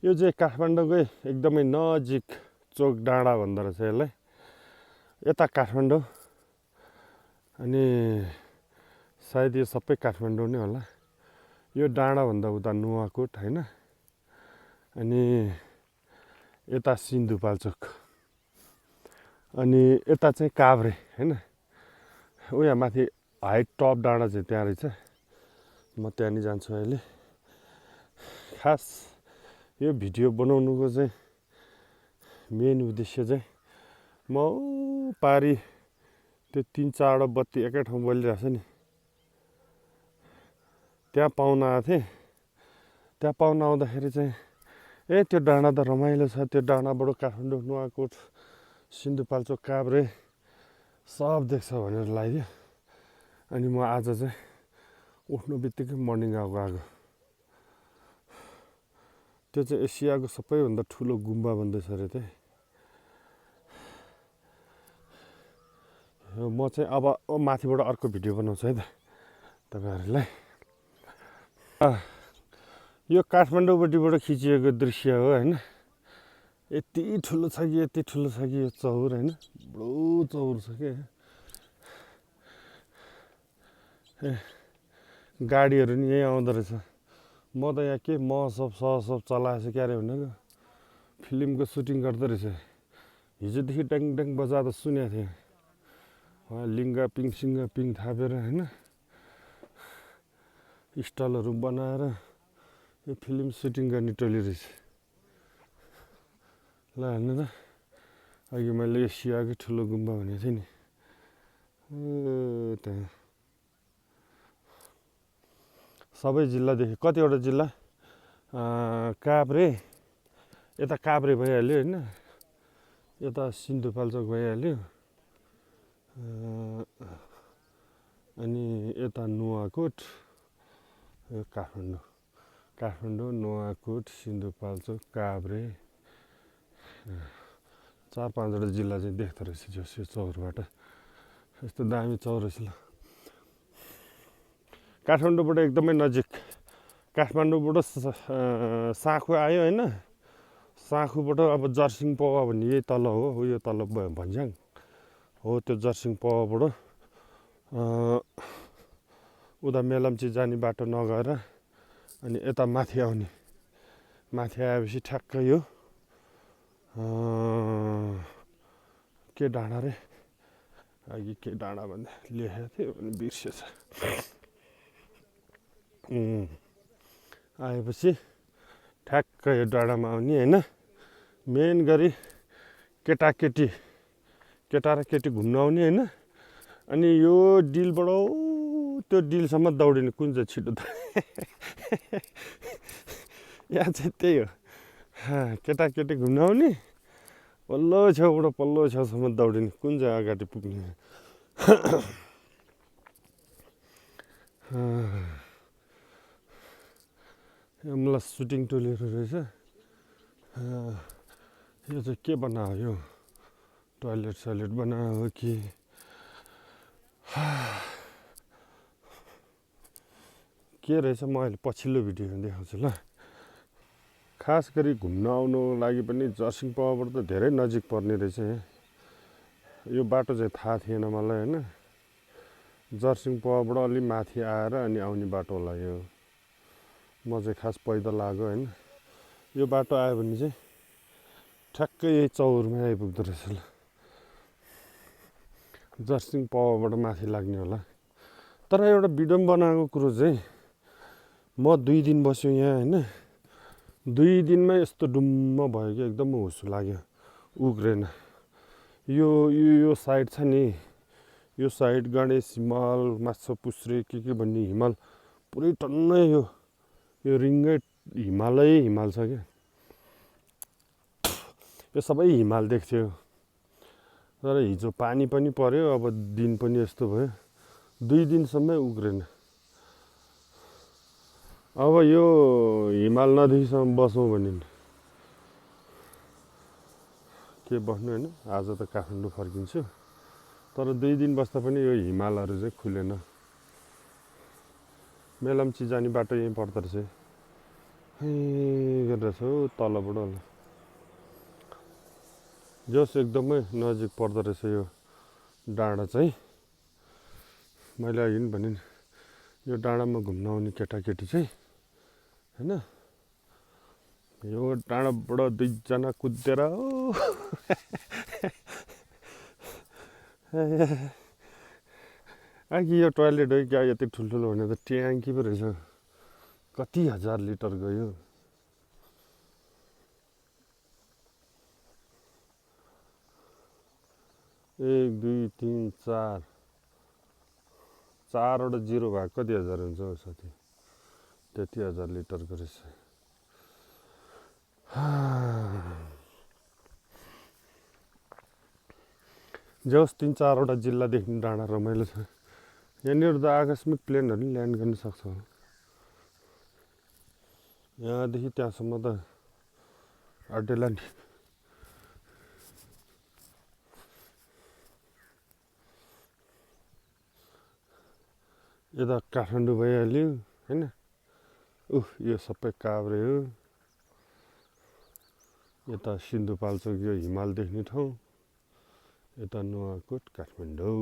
यो चाहिँ काठमाडौँकै एकदमै नजिक चोक डाँडा भन्दो रहेछ यसलाई। यता काठमाडौँ अनि सायद यो सबै काठमाडौँ नै होला। यो डाँडाभन्दा उता नुवाकोट होइन, अनि यता सिन्धुपाल्चोक, अनि यता चाहिँ काभ्रे होइन। उहाँ माथि हाइट टप डाँडा चाहिँ त्यहाँ रहेछ। म त्यहाँ नि जान्छु अहिले। खास यो भिडियो बनाउनुको चाहिँ मेन उद्देश्य चाहिँ म पारी त्यो 3-4वटा बत्ती एकै ठाउँ बलिरहेछ नि, त्यहाँ पाहुना आएको थिएँ। त्यहाँ पाहुना आउँदाखेरि चाहिँ त्यो डाँडा त रमाइलो छ, त्यो डाँडाबाट काठमाडौँ, नुवाकोट, सिन्धुपाल्चोक, काभ्रे सब देख्छ भनेर लगाइदियो। अनि म आज चाहिँ उठ्नु बित्तिकै मर्निङ वक गएको। त्यो चाहिँ एसियाको सबैभन्दा ठुलो गुम्बा भन्दैछ अरे त्यहाँ। म चाहिँ अब माथिबाट अर्को भिडियो बनाउँछु है त तपाईँहरूलाई। यो काठमाडौँपट्टिबाट खिचिएको दृश्य हो होइन। यति ठुलो छ कि यति ठुलो छ कि यो चौर होइन, बडो चौर छ क्या। गाडीहरू नि यहीँ आउँदो रहेछ। म त यहाँ के महसब सहसब चलाएछु क्यारे भनेको, फिल्मको सुटिङ गर्दो रहेछ। हिजोदेखि ट्याङ ट्याङ बजाएको सुनेको थिएँ। उहाँ लिङ्गा पिङ थापेर होइन, स्टलहरू बनाएर यो फिल्म सुटिङ गर्ने टोली रहेछ। ल हेर्नु त, अघि मैले एसियाकै ठुलो गुम्बा भनेको थिएँ नि, त्यहाँ सबै जिल्लादेखि कतिवटा जिल्ला, काभ्रे, यता काभ्रे भइहाल्यो होइन, यता सिन्धुपाल्चोक भइहाल्यो, अनि यता नुवाकोट, यो काठमाडौँ, नुवाकोट, सिन्धुपाल्चोक, काभ्रे, 4-5वटा जिल्ला चाहिँ देख्दो रहेछ यो चौरबाट। यस्तो दामी चौर रहेछ। ल काठमाडौँबाट एकदमै नजिक। काठमाडौँबाट साँखु आयो होइन, साँखुबाट अब जर्सिङ पवा भन्ने यही तल हो, यो तल भन्ज्याङ हो। त्यो जर्सिङ पवाबाट उता मेलम्ची जाने बाटो नगएर अनि यता माथि आउने। माथि आएपछि ठ्याक्क यो के डाँडा रे, अघि के डाँडा भन्दा लेखेको थियो भने बिर्सेछ। आएपछि ठ्याक्क यो डाँडामा आउने होइन। मेन गरी केटा र केटी घुम्न आउने होइन। अनि यो डिलबाट त्यो डिलसम्म दौडिने कुन चाहिँ छिटो यहाँ चाहिँ त्यही हो, केटाकेटी घुम्न आउने, पल्लो छेउबाट पल्लो छेउसम्म दौडिने कुन चाहिँ अगाडि पुग्ने। मलाई सुटिङ टोलीहरू रहेछ। यो चाहिँ के बनायो, यो टोयलेट सलेट बनायो हो कि के रहेछ, म अहिले पछिल्लो भिडियोमा देखाउँछु ल। खास गरी घुम्न आउनु लागि पनि जर्सिङ पवाबाट त धेरै नजिक पर्ने रहेछ। यो बाटो चाहिँ थाहा थिएन मलाई होइन। जर्सिङ पवाबाट अलि माथि आएर अनि आउने बाटो होला यो। म चाहिँ खास पैदल आएको होइन। यो बाटो आयो भने चाहिँ ठ्याक्कै यही चौरमा आइपुग्दो रहेछ। ल जर्सिङ पवाबाट माथि लाग्ने होला। तर एउटा विडम्बनाको कुरो चाहिँ म 2 दिन बस्यो यहाँ होइन। 2 दिनमा यस्तो डुम्म भयो कि एकदम हुस लाग्यो, उग्रेन। यो साइड छ नि, यो साइड गणेश हिमाल, माछापुच्छ्रे के भन्ने हिमाल पुरै टन्नै यो रिङ्गै हिमाल छ क्या। यो सबै हिमाल देख्थ्यो। तर हिजो पानी पनि पर्यो, अब दिन पनि यस्तो भयो, 2 दिनसम्मै उग्रेन। अब यो हिमाल नदेखिसम्म बसौँ भने के बस्नु होइन। आज त काठमाडौँ फर्किन्छु, तर 2 दिन बस्दा पनि यो हिमालहरू चाहिँ खुलेन। मेलम्ची जाने बाटो यहीँ पर्दो रहेछ। रहेछ हौ तलबाट होला जस एकदमै नजिक पर्दो रहेछ यो डाँडा चाहिँ मैले अघि पनि भने यो डाँडामा घुम्न आउने केटाकेटी चाहिँ हैन यो डाँडाबाट दुईजना कुदेर अघि यो टोयलेट हो क्या यति ठुल्ठुलो हुने त ट्याङ्की पो रहेछ कति हजार लिटर गयो 1 2 3 4 चारवटा जिरो भएको कति हजार हुन्छ हौ साथी त्यति हजार लिटरको रहेछ जस 3-4वटा जिल्ला देख्ने डाँडा रमाइलो छ यहाँनिर त आकस्मिक प्लेनहरू पनि ल्यान्ड गर्न सक्छ यहाँदेखि त्यहाँसम्म त अड्डेला नि यता काठमाडौँ भइहाल्यो हैन यो सबै काभ्रे हो यता सिन्धुपाल्चोक यो हिमाल देख्ने ठाउँ यता नुवाकोट काठमाडौँ